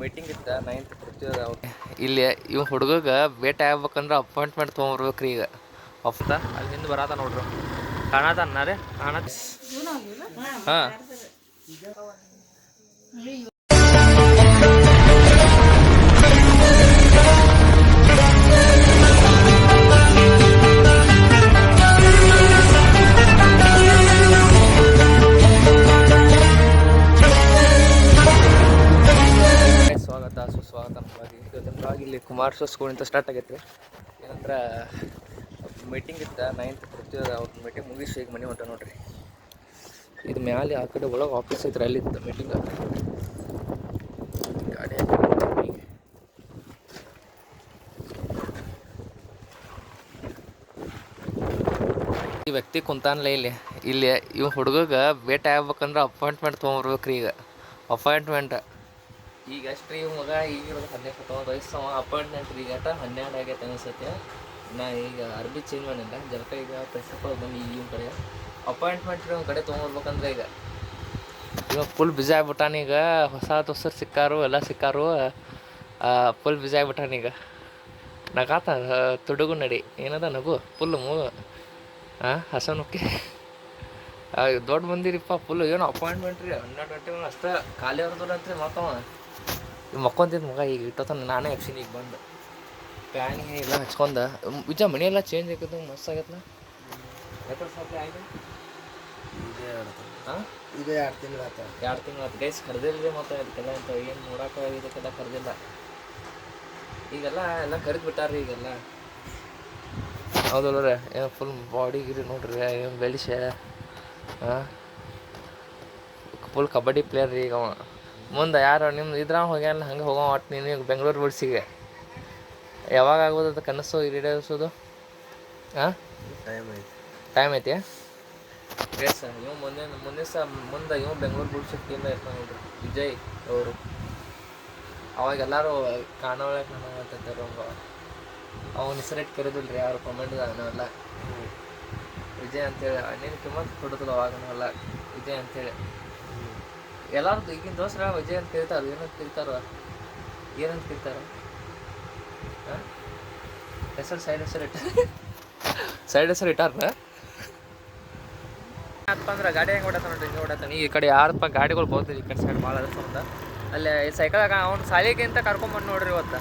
Meeting ಇತ್ತ 9th ಪ್ರತಿಯೊಂದು ಇಲ್ಲಿ ಇವ್ ಹುಡುಗಗೆ ಭೇಟಿ ಆಗ್ಬೇಕಂದ್ರೆ ಅಪಾಯಿಂಟ್ಮೆಂಟ್ ತೊಗೊಂಬರ್ಬೇಕ್ರಿ. ಈಗ ಅಫ್ತಾ ಅಲ್ಲಿ ಹಿಂದೆ ಬರತ್ತ ನೋಡ್ರಿ, ಕಾಣತಾನ ರೀ ಹಾಂ. ಸುಸ್ವಾಗತ. ಇಲ್ಲಿ ಕುಮಾರ್ ಸ್ಕೂಲ್ ಅಂತ ಸ್ಟಾರ್ಟ್ ಆಗೈತೆ ರೀ. ಏನಂದ್ರೆ ಮೀಟಿಂಗ್ ಇತ್ತು 9th ಪ್ರತಿಯೊಂದು ಅವ್ರ ಮೀಟಿಂಗ್ ಮುಗಿಸಿ ಈಗ ಮನೆ ಹೊಂಟ ನೋಡ್ರಿ. ಇದು ಮ್ಯಾಲೆ ಆ ಕಡೆ ಒಳಗೆ ಆಫೀಸ್ ಐತ್ರಿ, ಅಲ್ಲಿ ಇತ್ತು ಮೀಟಿಂಗ್. ಗಾಡಿ ಈ ವ್ಯಕ್ತಿ ಕುಂತಾನಲ್ಲ ಇಲ್ಲಿ ಇವ್ ಹುಡುಗಗೆ ಭೇಟಿ ಆಗ್ಬೇಕಂದ್ರೆ ಅಪಾಯಿಂಟ್ಮೆಂಟ್ ತೊಗೊಂಬರ್ಬೇಕ್ರಿ. ಈಗ ಅಪಾಯಿಂಟ್ಮೆಂಟ್ ಈಗ ಅಷ್ಟು ರೀ ಮಗ ಈಗಿರೋದು 12 ವಯಸ್ಸು ಅಪಾಯಿಂಟ್ಮೆಂಟ್ ರೀ. ಈಗ 12 ಆಗೈತೆ ಅನಿಸುತ್ತೆ. ನಾ ಈಗ ಅರ್ಬಿ ಚೇಂಜ್ ಮಾಡಿಲ್ಲ ಜಲ್ಕ. ಈಗ ಪ್ರಿನ್ಸಿಪಲ್ ಬಂದು ಈಗಿನ ಕಡೆ ಅಪಾಯಿಂಟ್ಮೆಂಟ್ ರೀ ಒಂದು ಕಡೆ ತೊಗೊಂಡ್ಬೇಕಂದ್ರೆ ಈಗ ಫುಲ್ ಬ್ಯುಸಿ ಆಗ್ಬಿಟ್ಟಾನ. ಈಗ ಹೊಸರು ಸಿಕ್ಕಾರು, ಎಲ್ಲ ಸಿಕ್ಕಾರು, ಫುಲ್ ಬ್ಯುಸಿ ಆಗ್ಬಿಟ್ಟಾನ. ಈಗ ನಗಾತ ತುಡುಗು ನಡಿ ಏನದ ನಗು ಫುಲ್ ಹಸನುಕ್ಕೆ ದೊಡ್ಡ ಬಂದಿರಿಪ್ಪ ಫುಲ್. ಏನು ಅಪಾಯಿಂಟ್ಮೆಂಟ್ ರೀ 12 ಗಂಟೆ ಅಷ್ಟೇ ಖಾಲಿ ಅವ್ರದ್ದು ಅಂತ ಈಗ ಮಕ್ಕೊಂತಿದ್ದು ಮಗ. ಈಗ ಇಟ್ಟೋತನ ನಾನೇ ಎಪ್ಸಿನಿ. ಈಗ ಬಂದು ಪ್ಯಾನ್ ಎಲ್ಲ ಹಚ್ಕೊಂಡ ವಿಜ ಮನೆಯೆಲ್ಲ ಚೇಂಜ್ ಆಗತ್ತೆ, ಮಸ್ತ್ ಆಗತ್ತಲ್ಲ. ಆಯ್ತು ಹಾಂ, ಇದು 2 ತಿಂಗಳು ಆಯ್ತು. 2 ತಿಂಗಳು ಆಯ್ತು ಗೈಸ್. ಕರೆದಿಲ್ಲ ಮತ್ತು ಅದಕ್ಕೆಲ್ಲ ಅಂತ ಏನು ನೋಡೋಕೆ ಇದಕ್ಕೆಲ್ಲ ಕರೆದಿಲ್ಲ. ಈಗೆಲ್ಲ ಕರೆದು ಬಿಟ್ಟಾರ್ರಿ ಈಗೆಲ್ಲ. ಹೌದಲ್ಲ ರೀ, ಏನು ಫುಲ್ ಬಾಡಿ ಗಿರಿ ನೋಡ್ರಿ, ಏನು ಬೆಳೆಸ ಫುಲ್ ಕಬಡ್ಡಿ ಪ್ಲೇಯರ್ ರೀ. ಈಗ ಅವ ಮುಂದೆ ಯಾರು ನಿಮ್ದು ಇದ್ರ ಹೋಗ್ಯಾನ ಹಂಗೆ ಹೋಗೋ. ಒಟ್ಟು ನೀನು ಬೆಂಗಳೂರು ಬುಲ್ಸಿಗೆ ಯಾವಾಗ ಆಗ್ಬೋದು ಅದು ಕನಸು ಈಡೇರಿಸೋದು? ಹಾಂ, ಟೈಮ್ ಐತಿ. ಎಸ್ ಸರ್, ಇವ್ ಮುಂದೆ ಇವ್ ಬೆಂಗಳೂರು ಬುಲ್ಸಿಗೆ ಟೀಮ್ ಇರ್ತಾನೆ ನೋಡ್ರಿ, ವಿಜಯ್ ಅವರು. ಅವಾಗ ಎಲ್ಲರೂ ಕಾಣೋಳಕ್ಕೆ ಅವನ ಹೆಸರಿಟ್ಟು ಕರೆದಿಲ್ಲ ರೀ ಯಾರು ಕಮೆಂಟ್ದಾಗ. ನಾವೆಲ್ಲ ವಿಜಯ್ ಅಂತೇಳಿ ನೀನು ಕಿಮ್ಮತ್ತು ಕೊಡೋದಿಲ್ಲ ಅವಾಗ ನಾವೆಲ್ಲ ವಿಜಯ್ ಅಂತೇಳಿ. ಎಲ್ಲಾರು ಈಗಿನ ದೋಸ್ತರ ವಿಜಯ್ ಅಂತ ಕರಿತಾರ. ಏನಂತ ಕರಿತಾರ? ಹಾಂ, ಸೈಡ್ ಹೆಸರು ಇಟ್ಟಾರ. ಏನಪ್ಪ ಅಂದ್ರೆ ಗಾಡಿ ಹೆಂಗೆ ಹೊಡತಾನ ನೋಡ್ರಿ, ಹಿಂಗೆ ಹೊಡತಾನೆ. ಈ ಕಡೆ ಯಾರಪ್ಪ ಗಾಡಿಗಳು ಬೋಗ್ತಿದ್ವಿ ಈ ಕಡೆ ಸೈಡ್ ಭಾಳ ಅದ್ರ ಸಂಬಂಧ. ಅಲ್ಲೇ ಈ ಸೈಕಲಾಗ ಅವ್ನು ಸಾಲಿಗಿಂತ ಕರ್ಕೊಂಬಂದು ನೋಡ್ರಿ ಇವತ್ತು.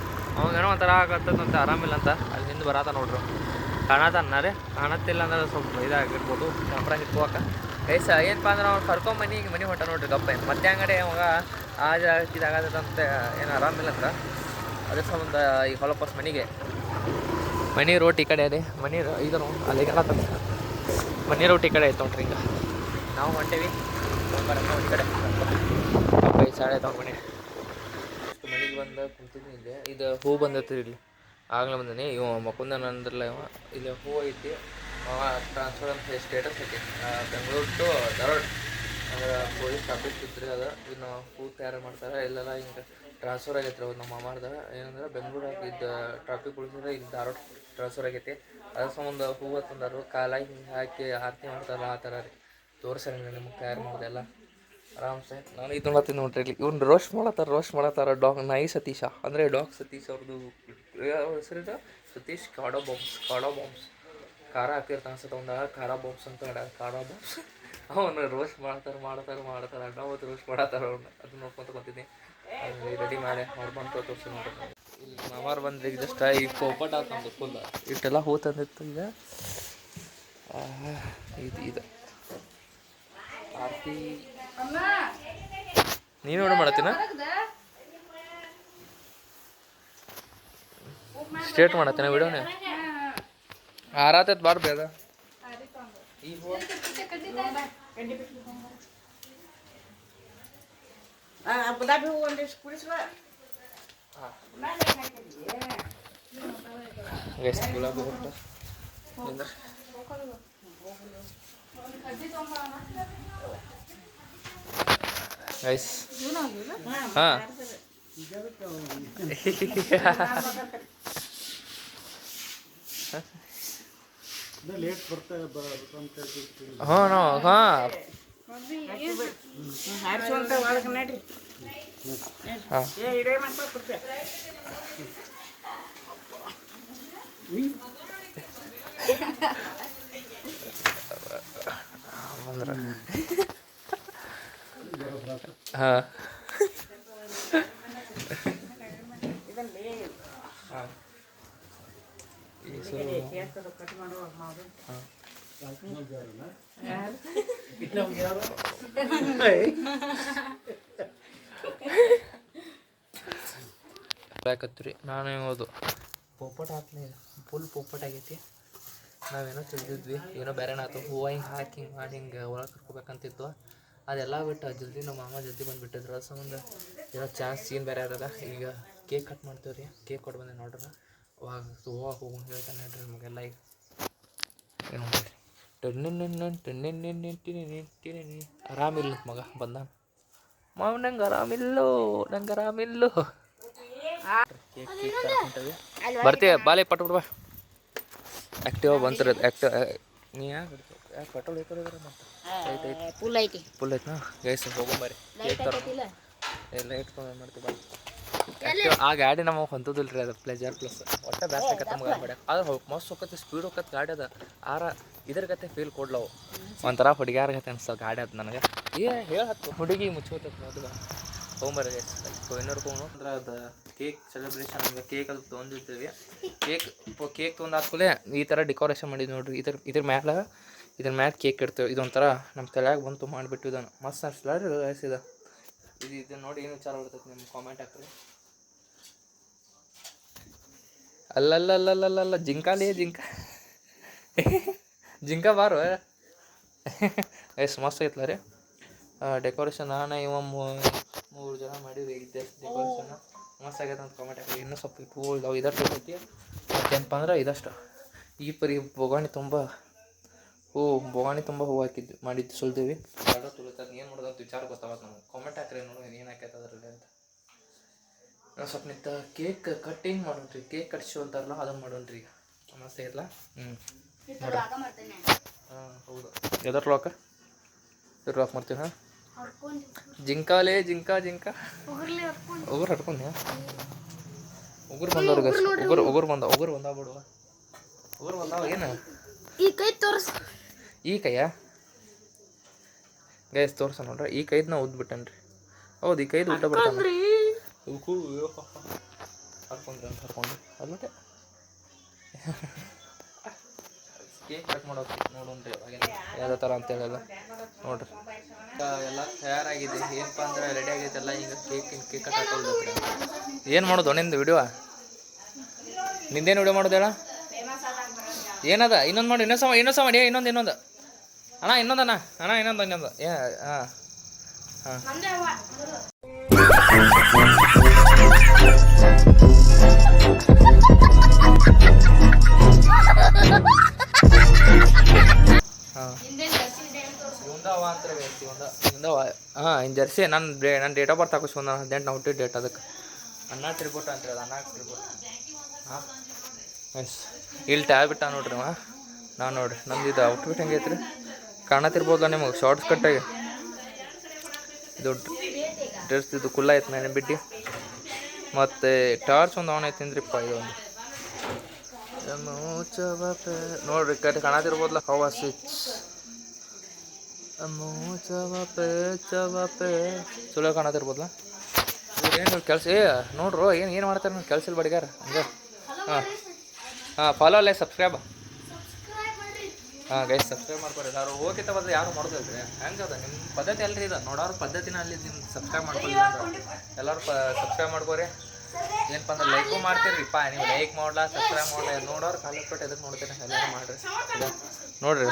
ಏನೋ ಒಂಥರ ಆಗತ್ತಂತ ಆರಾಮಿಲ್ಲ ಅಂತ ಅಲ್ಲಿ ಹಿಂದೆ ಬರತ್ತ ನೋಡ್ರಿ. ಕಾಣತಾನ ರೀ, ಕಾಣತ್ತಿಲ್ಲ ಅಂದ್ರೆ ಸ್ವಲ್ಪ ಇದಾಗಿರ್ಬೋದು ಕ್ಯಾಮ್ರಾ ಹಿಡ್ಕೋಕ. ಗೈಸ್ ಏನಪ್ಪ ಅಂದ್ರೆ ಅವ್ನು ಮನೆ ಹೊಂಟ ನೋಡ್ರಿ ಗಪ್ಪ. ಮತ್ತೆ ಅಂಗಡಿ ಅವಾಗ ಇದಾಗತ್ತಂತೆ, ಏನು ಆರಾಮಿಲ್ಲ ಅಂತ ಅದ್ರ ಸಂಬಂಧ ಈಗ ಹೊಲಪಸ್ ಮನೆ ರೋಟ್ ಈ ಕಡೆ ಅದೇ ಮನೆ ಇದು ಅಲ್ಲಿಗೆ ಮನೆ ರೋಟ್ ಈ ಕಡೆ ಐತೆ ನೋಡ್ರಿ. ಈಗ ನಾವು ಹೊಂಟೇವಿ ಈ ಕಡೆ ಸಾಡೆ ತಗೊಂಡು ಮನೆಗೆ ಬಂದು ಕುಂತಿದ್ದೀನಿ. ಇಲ್ಲಿ ಇದು ಹೂ ಬಂದೈತಿ ಇಲ್ಲಿ ಆಗ್ಲೇ ಬಂದೀನಿ. ಇವ ಮಕ್ಕಂದನ ಅಂದ್ರಲ್ಲ ಇವ. ಇಲ್ಲಿ ಹೂ ಐತಿ, ಟ್ರಾನ್ಸ್ಫರ್ ಅಂತ ಸ್ಟೇಟಸ್ ಐತಿ ಬೆಂಗಳೂರು ಟು ಧಾರವಾಡ. ಅಂದ್ರೆ ಪೊಲೀಸ್ ಆಫೀಸ್ ಇದ್ರಿ ಅದು. ಇನ್ನು ಹೂ ತಯಾರು ಮಾಡ್ತಾರೆ ಇಲ್ಲೆಲ್ಲ. ಹಿಂಗೆ ಟ್ರಾನ್ಸ್ಫರ್ ಆಗೈತೆ ರೀ ನಮ್ಮ ಮಾಮಾರ್ದ. ಏನಂದ್ರೆ ಬೆಂಗಳೂರು ಇದ್ದು ಟ್ರಾಫಿಕ್ ಉಳಿಸಿದ್ರೆ ಇಲ್ಲಿ ಧಾರವಾಡ ಟ್ರಾನ್ಸ್ಫರ್ ಆಗೈತಿ. ಅದ್ರ ಸಂಬಂಧ ಹೂವು ತಂದರು ಕಾಲಾಗಿ ಹಿಂಗೆ ಹಾಕಿ ಆರತಿ ಮಾಡ್ತಾರಲ್ಲ ಆ ಥರ ರೀ. ತೋರಿಸ್ರಿ ನಿಮ್ಗೆ ತಯಾರು ಮಾಡೋದೆಲ್ಲ ಆರಾಮ್ಸೆ. ನಾನು ಇದು ಮಾಡ್ತೀನಿ ನೋಡ್ರಿ. ಇಲ್ಲಿ ಇವ್ನು ರೋಸ್ಟ್ ಮಾಡತ್ತಾರ ಡಾಗ್ ನಾಯಿ ಸತೀಶ. ಅಂದರೆ ಡಾಗ್ ಸತೀಶ್ ಅವ್ರದ್ದು ಹೆಸರಿದ ಸತೀಶ್ ಕಾಡೋ ಬಾಂಬ್ಸ್. ಖಾರ ಹಾಕಿರ್ತಾನೆ ಅನ್ಸುತ್ತೆ ಒಂದು ಖಾರ ಬಾಂಬ್ಸ್ ಅಂತ ಖಾರ ಬಾಂಬ್ಸ್. ಅವನು ರೋಸ್ಟ್ ಮಾಡ್ತಾರೆ ಅಡ್ಡ ಮತ್ತು ರೋಸ್ಟ್ ಮಾಡತ್ತಾರ ಅವ್ನು. ಅದನ್ನ ನೋಡ್ಕೊಂತ ಬಂದಿದ್ದೀನಿ. ರೆಡಿ ಮಾಡಿ ಮಾಡ್ಕೊಂತ ತೋರಿಸಿ ನೋಡ್ರಿ. ಇಲ್ಲಿ ಮಾಮಾರು ಬಂದ್ರೆ ಈಗ ಜಸ್ಟ್ ಈಗ ಪೋಪಟ್ ಆಗ್ತಂದು ಫುಲ್ ಇಷ್ಟೆಲ್ಲ ಹೂ ತಂದಿತ್ತು. ಈಗ ಇದು ಆರತಿ ನೀನು ನೋಡಿ ಮಾಡತ್ತೀನ ಸ್ಟೇಟ್ ಮಾಡತ್ತೀನ ವಿಡಿಯೋನೇ ಆರಾತೈತೆ ಬಾರ ಬೇಗ. ಈ ಹೂ ಗುಲಾಬಿ ಹೂ ಒಂದಿಷ್ಟು ಕುಡಿಸುವ. ಗುಲಾಬಿ ಹೊಟ್ಟು ಗೈಸ್. ಹಾಂ ಹಾಂ ಹಾರಿಸುವಂತ ಒಳಗೆ ನಡ್ರಿ ಹಾಂ ಇಡೇ ಮಾಡ್ಕೊಂಡು ಕೊಡ್ತೀವಿ ಅಂದ್ರೆ ಹಾಂ ಹಾಂ ಕಟ್ ಮಾಡುವ ಮಾಡು ಹಾಕತ್ರಿ ನಾನು ಓದು ಪೋಪಟ್ ಹಾಕ್ಲಿ ಫುಲ್ ಪೋಪಟ್ ಆಗೈತಿ ನಾವೇನೋ ತಿಳಿದಿದ್ವಿ ಏನೋ ಬೇರೆನಾಯ್ತು ಹೂವು ಹಿಂಗೆ ಹಾಕಿ ಹಿಂಗೆ ಮಾಡಿ ಹಿಂಗೆ ಒಳಗೆ ಕರ್ಕೋಬೇಕಂತಿತ್ತು ಅದೆಲ್ಲ ಬಿಟ್ಟು ಜಲ್ದಿ ನಮ್ಮ ಮಾಮ ಜಲ್ದಿ ಬಂದುಬಿಟ್ಟಿದ್ರು ಅದ್ರ ಸಂಬಂಧ ಏನೋ ಚಾನ್ಸ್ ಸೀನ್ ಬೇರೆ ಅದ ಈಗ ಕೇಕ್ ಕಟ್ ಮಾಡ್ತೀವಿ ರೀ ಕೇಕ್ ಕೊಟ್ಟು ಬಂದೆ ನೋಡ್ರಿ ಅವಾಗ ಹೂವು ಹೂವು ಹೇಳ್ತಾನೆ ನೋಡ್ರಿ ನಮಗೆಲ್ಲ ಈಗ ಏನು ಮಾಡ್ರಿ ಆರಾಮಿಲ್ಲ ಮಗ ಬಂದ ಮಾವ ನಂಗೆ ಆರಾಮಿಲ್ಲೋ ಕೇಕ್ ಕೇಕ್ ತರ್ಕೊಂತೀವಿ ಬರ್ತೀವಿ ಬಾಲೆ ಪಟ್ಟು ಬಿಡ್ಬಾ ಆ್ಯಕ್ಟಿವ್ ಬಂತಿರೋದು ಆ್ಯಕ್ಟಿವ್ ನೀ ಯಾಕೆ ಪೆಟ್ರೋಲ್ ಐತೆ ಮತ್ತೆ ಐತೆ ಫುಲ್ ಐತಿ ಐತ್ನಾ ಗೈಸ್ ಹೋಗೊಂಬರಿ ಕೇಕ್ ತರ ಎಲ್ಲ ಇಟ್ಕೊಂಡು ಏನು ಮಾಡ್ತೀವಿ ಆ್ಯಕ್ಟಿವ್ ಆ ಗಾಡಿ ನಮಗೆ ಹೊಂತದಿಲ್ಲ ರೀ ಅದು ಪ್ಲೆಜರ್ ಪ್ಲಸ್ ಒಟ್ಟು ಬ್ಯಾಸ್ ಆಕತ್ತೆ ನಮ್ಗೆ ಹೊಡ್ಯಾಕ ಆದ್ರೆ ಮಸ್ತ್ ಹೋಗತ್ತೆ ಸ್ಪೀಡ್ ಹೋಗತ್ತೆ ಗಾಡಿ ಅದ ಇದ್ರ ಗತೆ ಫೀಲ್ ಕೊಡ್ಲವು ಒಂಥರ ಹುಡುಗಿಯಾರ್ಗತ್ತೆ ಅನ್ಸ್ತವೆ ಗಾಡಿ ಅದು ನನಗೆ ಹೇಳತ್ತು ಹುಡುಗಿ ಮುಚ್ಚೋತೈತೆ ಮೊದಲು ತೊಗೊಂಬರಿ ಗೈಸ್ ಇನ್ನೂರು ತೊಗೊಂಡು ಅಂದ್ರೆ ಅದು ಕೇಕ್ ಸೆಲೆಬ್ರೇಷನ್ ನಮ್ಗೆ ಕೇಕ್ ಅದು ತೊಗೊಂಡಿರ್ತೀವಿ ಕೇಕ್ ತೊಗೊಂಡಾದ್ಮೇಲೆ ಈ ಥರ ಡೆಕೋರೇಷನ್ ಮಾಡಿದ್ವಿ ನೋಡ್ರಿ ಇದ್ರ ಮ್ಯಾಲೆ ಕೇಕ್ ಇಡ್ತೇವೆ ಇದೊಂಥರ ನಮ್ಮ ತಲೆಯಾಗ ಬಂತು ಮಾಡಿಬಿಟ್ಟು ಇದನ್ನು ಮಸ್ತ್ ಅನ್ಸಲ್ಲ ರೀ ಇದು ಇದನ್ನು ನೋಡಿ ಏನು ವಿಚಾರ ಬರ್ತೈತೆ ನಿಮ್ಮ ಕಾಮೆಂಟ್ ಹಾಕ್ರಿ ಅಲ್ಲಲ್ಲಲ್ಲಲ್ಲಲ್ಲ ಜಿಂಕ ಬಾರು ಎಷ್ಟು ಮಸ್ತ್ ಐತ್ಲ ರೀ ಡೆಕೋರೇಷನ್ ನಾನು ಇವ 3 ಜನ ಮಾಡಿವಿ ಇದ್ದೆ ಡೆಕೋರೇಷನ್ ಮಸ್ತ್ ಆಗೈತೆ ಅಂತ ಕಾಮೆಂಟ್ ಹಾಕಿ ಇನ್ನೂ ಸ್ವಲ್ಪ ಹೂವು ಇದಾವೆ ಇದಷ್ಟು ಐತಿ ಮತ್ತೇನಪ್ಪ ಅಂದ್ರೆ ಇದಷ್ಟು ಈ ಪರಿ ಬೊಗಾಣಿ ತುಂಬ ಹೂವು ಮಾಡಿದ್ದು ಸುಲ್ತೀವಿ ಎಲ್ಲರೂ ತುಳಿತಾರೆ ಏನು ಮಾಡೋದು ಅಂತ ವಿಚಾರ ಗೊತ್ತಾಗತ್ತೆ ನಮ್ಗೆ ಕಾಮೆಂಟ್ ಹಾಕ್ರಿ ನೋಡು ಏನು ಹಾಕೈತೆ ಅದರಲ್ಲಿ ಅಂತ ನಾವು ಸ್ವಲ್ಪ ನಿಂತ ಕೇಕ್ ಕಟ್ಟಿಂಗ್ ಮಾಡೋಣ್ರಿ ಕೇಕ್ ಕಟ್ಸಿ ಅಂತಾರಲ್ಲ ಅದನ್ನು ಮಾಡೋಣ್ರಿ ಈಗ ಮಸ್ತ್ ಐತಲ್ಲ ಹಾಂ ಹೌದು ಎದರ್ ಲಾಕ್ ಮಾಡ್ತೀವಿ ಹಾಂ ಜಿಂಕಾಲೇ ಜಿಂಕ ಉಗುರು ಹಟ್ಕೊಂಡ್ಯಾ ಉಗುರು ಬಂದವ್ರಿಗೆ ಉಗುರು ಬಂದಾವ ಬಿಡುವ ಉಗುರು ಬಂದಾವ ಏನು ಈ ಕೈ ತೋರಿಸ್ ಈ ಕೈಯಾ ಗೈಸ್ ತೋರ್ಸ ನೋಡ್ರಿ ಈ ಕೈದು ನಾ ಉದ್ಬಿಟ್ಟೇನ್ರಿ ಹೌದು ಈ ಕೈದು ಊಟ ಬಿಡ್ತಾನೆ ಹರ್ಕೊಂಡು ಅಲ್ಲೇ ಕೇಕ್ ಕಟ್ ಮಾಡೋಕೆ ನೋಡೋಣ್ರಿ ಯಾವುದೇ ಥರ ಅಂತೇಳಲ್ಲ ನೋಡ್ರಿ ಎಲ್ಲ ತಯಾರಾಗಿದೆ ಏನಪ್ಪ ಅಂದ್ರೆ ರೆಡಿ ಆಗೈತೆಲ್ಲ ಈಗ ಕೇಕ್ ಕಟ್ ಹಾಕೋದ್ರಿ ಏನು ಮಾಡೋದು ನಿಂದು ವಿಡಿಯೋ ನಿಂದೇನು ವಿಡಿಯೋ ಮಾಡೋದು ಹೇಳ ಏನದ ಇನ್ನೊಂದು ಮಾಡಿ ಇನ್ನೊಂದು ಮಾಡಿ ಇನ್ನೊಂದು ಅಣ್ಣ ಇನ್ನೊಂದು ಹಾಂ ಹಾಂ ಜರ್ಸಿ ನನ್ನ ಡೇಟ್ ಆಫ್ ಬರ್ತ್ ಹಾಕಿಸ್ಕೊಂಡ 18 ನಾ ಹುಟ್ಟಿದ ಡೇಟ್ ಅದಕ್ಕೆ ಅನ್ನ ತಿರ್ಬಿಟ್ಟು ಅಂತ ಹೇಳಿ ಅನ್ನ ತಿರ್ಬಿಟ್ಟು ಹಾಂ ಎಸ್ ಇಲ್ಲಿ ಟ್ಯಾಬ್ ಬಿಟ್ಟ ನೋಡ್ರಿ ನಾವು ನೋಡ್ರಿ ನಮ್ದು ಇದು ಔಟ್ಫಿಟ್ ಹೆಂಗೈತೆ ರೀ ಕಾಣತಿರ್ಬೋದಲ್ಲ ನಿಮಗೆ ಶಾರ್ಟ್ಸ್ ಕಟ್ಟಾಗಿ ಇದು ಡ್ರೆಸ್ ಇದು ಕುಲ್ಲ ಐತೆ ನಾನು ಬಿಟ್ಟು ಮತ್ತು ಟಾರ್ಚ್ ಒಂದು ಆನ್ ಐತಿನ್ರಿಪ್ಪ ಇದೊಂದು ನೋಡ್ರಿ ಕಟ್ಟಿ ಕಾಣತಿರ್ಬೋದಲ್ಲ ಹವಾ ಸ್ವಿಚ್ ಚಲೋ ಕಾಣತಿರ್ಬೋದಲ್ಲ ಇವ್ರೇನು ಕೆಲಸ ನೋಡ್ರು ಏನು ಮಾಡ್ತಾರೆ ನೀವು ಕೆಲಸ ಇಲ್ಲ ಬಡಿಗಾರ ಹಂಗೆ ಹಾಂ ಫಾಲೋ ಲೈಕ್ ಸಬ್ಸ್ಕ್ರೈಬ್ ಹಾಂ ಗೈಸ್ ಸಬ್ಸ್ಕ್ರೈಬ್ ಮಾಡ್ಕೊರಿ ಯಾರು ಹೋಗಿತ್ತ ಬದಲು ಯಾರು ಮಾಡೋದಿಲ್ಲ ರೀ ಹೆಂಗೆ ಅದ ನಿಮ್ಮ ಪದ್ಧತಿ ಅಲ್ರಿ ಇದು ನೋಡೋರು ಪದ್ಧತಿನ ಅಲ್ಲಿ ನಿಮ್ಮ ಸಬ್ಸ್ಕ್ರೈಬ್ ಮಾಡ್ಕೊಳ್ಳಿ ಅಂದ್ರೆ ಎಲ್ಲರೂ ಸಬ್ಸ್ಕ್ರೈಬ್ ಮಾಡ್ಕೋರಿ ಏನಪ್ಪ ಅಂದ್ರೆ ಲೈಕು ಮಾಡ್ತೀರಿಪ್ಪ ನೀವು ಲೈಕ್ ಮಾಡಲ್ಲ ಸಬ್ಸ್ಕ್ರೈಬ್ ಮಾಡಲ್ಲ ನೋಡೋರು ಕಾಲೇಜ್ ಕೊಟ್ಟು ಎದಕ್ಕೆ ನೋಡ್ತೀರಿ ಎಲ್ಲರೂ ಮಾಡಿರಿ ನೋಡ್ರಿ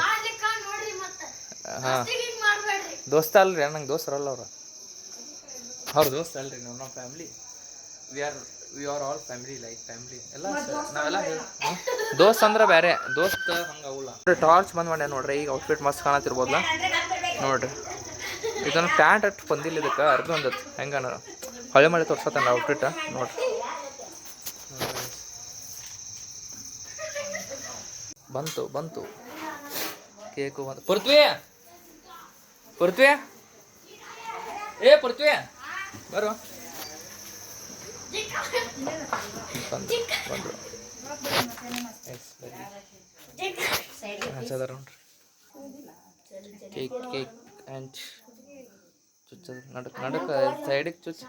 ಹಾಂ ದೋಸ್ತ ಅಲ್ರಿ ನಂಗೆ ದೋಸ್ತರಲ್ಲ ಅವ್ರ ದೋಸ್ತ ಅಲ್ರಿ ನಮ್ಮ family we are all family like family ಎಲ್ಲ ನಾವೆಲ್ಲ ದೋಸ್ತ್ ಅಂದ್ರೆ ಬೇರೆ ದೋಸ್ತ ಹಂಗೆ ಅವಲ್ಲ ಟಾರ್ಚ್ ಬಂದ್ ಮಾಡ್ಯ ನೋಡ್ರಿ ಈಗ ಔಟ್ಫಿಟ್ ಮಸ್ತ್ ಕಾಣತಿರ್ಬೋದಲ್ಲ ನೋಡ್ರಿ ಇದನ್ನು ಪ್ಯಾಂಟ್ ಅಷ್ಟು ಬಂದಿಲ್ಲ ಇದಕ್ಕೆ ಅರ್ಧ ಒಂದತ್ತು ಹೆಂಗ ಹೊಳೆ ಮಳೆ ತೋರ್ಸತ್ತಲ್ಲ ಔಟ್ಫಿಟ್ ನೋಡ್ರಿ ಬಂತು ಕೇಕು ಬಂತು ಪೃಥ್ವಿ ಪೃಥ್ವಿ ಏ ಪೃಥ್ವಿ ಬರು ಬಂದರು ಹಂಚದಾರ ನೋಡ್ರಿ ಕೇಕ್ ಕೇಕ್ ಆ್ಯಂಡ್ ಚುಚ್ಚದ ನಡಕ್ಕೆ ಸೈಡಿಗೆ ಚುಚ್ಚ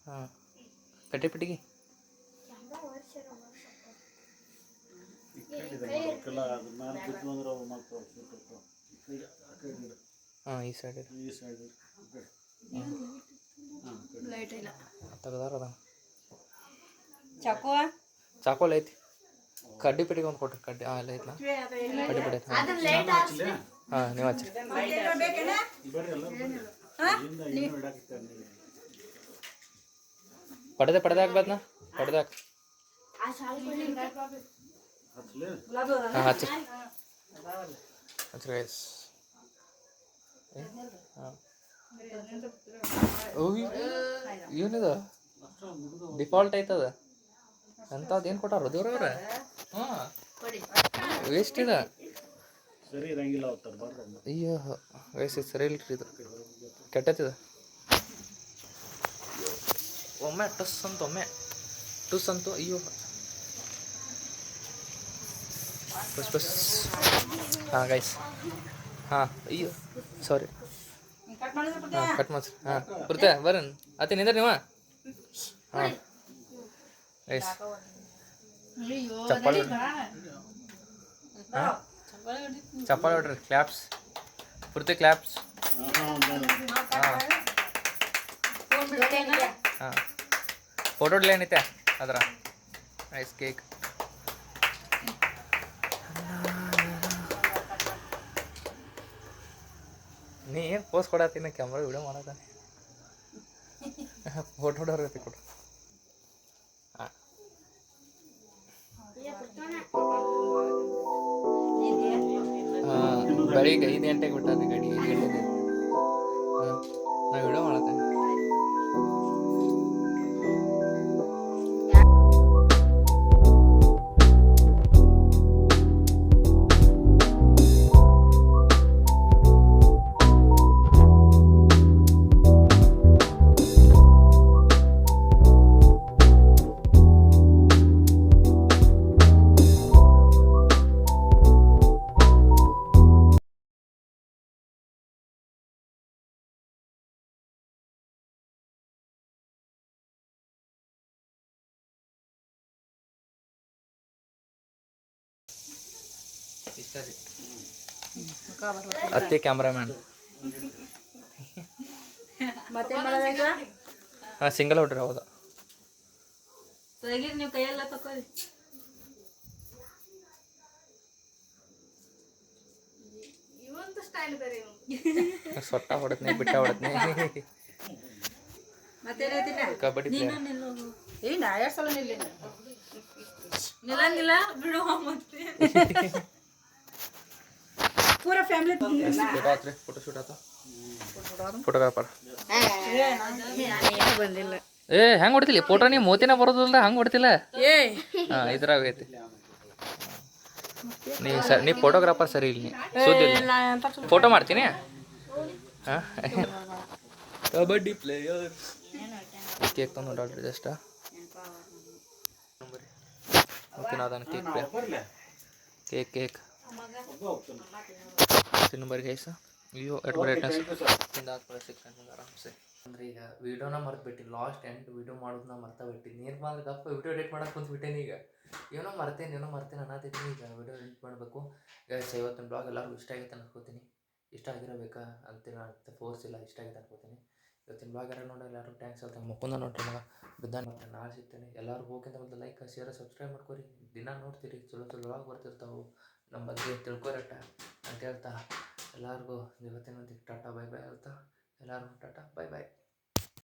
ಹಾಂ ಕಟ್ಟಿ ಪಿಟ್ಟಿಗೆ ಹಾಂ ಈ ಸೈಡ್ ತೆಗ್ದಾರ ಅದ ಚಾಕೋಲ್ ಐತಿ ಕಡ್ಡಿ ಪಿಟ್ಟಿಗೆ ಒಂದು ಕೊಟ್ರಿ ಕಡ್ಡಿ ಹಾಂ ಎಲ್ಲ ಐತ್ಲ ಕಡ್ಡಿ ಪಿಡಿ ಐತಿ ಹಾಂ ನೀವು ಹಚ್ಚಿರಿ ಪಡೆದೆ ಹಾಕ್ಬೇಕನ ಪಡೆದೆ ಹಾಕಿ ಹಾಂ ಹಚ್ಚಿರಿ ಹಚ್ಚಿರಿ ಗೈಸ್ ಹಾಂ ಏನಿದ ಡಿಫಾಲ್ಟ್ ಐತದ ಅಂಥದ್ದು ಏನು ಕೊಟ್ಟಾರ ದೇವ್ರವ್ರೆ ಹಾಂ ವೇಸ್ಟ್ ಇದೆ ಸರಿ ಇರಂಗಿಲ್ಲ ಅಯ್ಯೋ ವಯಸ್ಸು ಸರಿ ಇಲ್ರಿ ಇದು ಕೆಟ್ಟತ್ತಿದ ಒಮ್ಮೆ ಟುಸ್ ಅಂತು ಅಯ್ಯೋ ಬಸ್ ಹಾಂ ಗೈಸ್ ಹಾಂ ಅಯ್ಯೋ ಸಾರಿ ಹಾಂ ಕಟ್ ಮಾಡಿಸ್ರಿ ಹಾಂ ಬರುತ್ತೆ ಬರ್ರಿ ಅತಿ ನಿಂದ್ರಿ ನೀವು ಹಾಂ ಗೈಸ್ ಚಪ್ಪಾಳೆ ಹಾಂ ಚಪ್ಪಾಳೆ ಹೊಡ್ರಿ ಕ್ಲಾಪ್ಸ್ ಪೂರ್ತಿ ಕ್ಲಾಪ್ಸ್ ಹಾಂ ಹಾಂ ಫೋಟೋ ಏನೈತೆ ಅದ್ರ ಐಸ್ ಕೇಕ್ ನೀ ಏನು ಪೋಸ್ಟ್ ಕೊಡತ್ತೀನಿ ಕ್ಯಾಮ್ರಾ ವಿಡಿಯೋ ಮಾಡತ್ತಾನೆ ಫೋಟೋ ಹೊಡೋರೈತಿ ಕೊಡು ಹಾಂ ಬೆಳಿಗ್ಗೆ 5 ಗಂಟೆಗೆ ಬಿಟ್ಟಾರೆ ಗಾಡಿ 5 ಗಂಟೆಗೆ ಹಾಂ ನಾ ವಿಡಿಯೋ ಮಾಡತ್ತೇನೆ ಇಷ್ಟ ರೀ ಅತ್ತೆ ಕ್ಯಾಮ್ರಾಮ್ಯಾನ್ ಹಾಂ ಸಿಂಗಲ್ ಹೊಡ್ರಿ ಹೌದಾ ನೀವು ಕೈಯೆಲ್ಲ ತಕೊಳ್ಳಿ ಇವಂತ ಸ್ಟೈಲ್ ಬೇರೆ ಸೊಟ್ಟ ಹೊಡತ್ನಿ ಬಿಟ್ಟ ಹೊಡತ್ನಿ ಕಬಡ್ಡಿ ಪ್ಲೇಯರ್ ಸಲ ನಿಲ್ಲಂಗಿಲ್ಲ ಬಿಡು ಮತ್ತೆ ಪೂರ ಫ್ಯಾಮಿಲಿ ಫೋಟೋ ಆತ್ರಿ ಫೋಟೋ ಶೂಟ್ ಆತ ಫೋಟೋಗ್ರಾಫರ್ ಬಂದಿಲ್ಲ ಏ ಹೆಂಗೆ ಹೊಡ್ತಿಲ್ಲ ಫೋಟೋ ನೀವು ಮೋತಿನ ಬರೋದಿಲ್ಲ ಹಂಗೆ ಹೊಡ್ತಿಲ್ಲ ಹಾಂ ಇದ್ರಾಗ ಐತಿ ನೀ ಫೋಟೋಗ್ರಾಫರ್ ಸರಿ ಇಲ್ಲ ಸುದ್ದಿ ಫೋಟೋ ಮಾಡ್ತೀನಿ ಹಾಂ ಕಬಡ್ಡಿ ಪ್ಲೇಯರ್ ಕೇಕ್ ತಂದು ನೋಡ್ರಿ ಜಸ್ಟ್ ಓಕೆ ನಾ ಅದನ್ನು ಕೇಕ್ ತಿನ್ನಬರಿ ಗೈಸ ಅಯ್ಯೋ ಅಡ್ವರ್ಟೈಸ್ ತಿಂದಾದ್ಮೇಲೆ ಸಿಗ್ತಾನೆ ಆರಾಮ್ಸೆ ಅಂದ್ರೆ ಈಗ ವೀಡಿಯೋನ ಮರ್ತ್ಬಿಟ್ಟು ಲಾಸ್ಟ್ ಎಂಡ್ ವೀಡಿಯೋ ಮಾಡೋದನ್ನ ಮರ್ತಾಬಿಟ್ಟು ನೀರು ಬಂದ್ರೆ ಗಪ್ಪ ವೀಡಿಯೋ ಎಡಿಟ್ ಮಾಡಕ್ಕೆ ಕುಂತ್ಬಿಟ್ಟೇನೆ ಈಗ ಏನೋ ಮರ್ತೇನೆ ಅನ್ನತ್ತಿದ್ದೀನಿ ಈಗ ವೀಡಿಯೋ ಎಡಿಟ್ ಮಾಡಬೇಕು ಗೈಸ್ ಇವತ್ತಿನ ಬ್ಲಾಗ್ ಎಲ್ಲರಿಗೂ ಇಷ್ಟ ಆಗೈತೆ ಅನ್ಕೋತೀನಿ ಇಷ್ಟ ಆಗಿರಬೇಕಾ ಅಂತೀರ ಅಂತ ಫೋರ್ಸ್ ಇಲ್ಲ ಇಷ್ಟ ಆಗೈತೆ ಅನ್ಕೋತೀನಿ ಇವತ್ತಿನ ಬ್ಲಾಗ್ ಯಾರು ನೋಡಿ ಎಲ್ಲರೂ ಟ್ಯಾಂಕ್ಸ್ ಹೇಳ್ತಾನೆ ಮುಖಂದ ನೋಡ್ರಿ ಮಗ ಬಿದ್ದಾನೆ ಮತ್ತೆ ನಾಳೆ ಸಿಗ್ತೇನೆ ಎಲ್ಲರೂ ಹೋಗಿಂತ ಒಂದು ಲೈಕ್ ಶೇರ್ ಸಬ್ಸ್ಕ್ರೈಬ್ ಮಾಡ್ಕೊರಿ ದಿನ ನೋಡ್ತೀರಿ ಚಲೋ ಬ್ಲಾಗ್ ಬರ್ತಿರ್ತಾವೆ ನಮ್ಮ ಬಗ್ಗೆ ತಿಳ್ಕೊರಟ್ಟ ಅಂತ ಹೇಳ್ತಾ ಎಲ್ಲರಿಗೂ ಇವತ್ತಿನ ಟಾಟಾ ಬೈ ಬೈ ಹೇಳ್ತಾ ಎಲ್ಲರಿಗೂ ಟಾಟಾ ಬೈ ಬೈ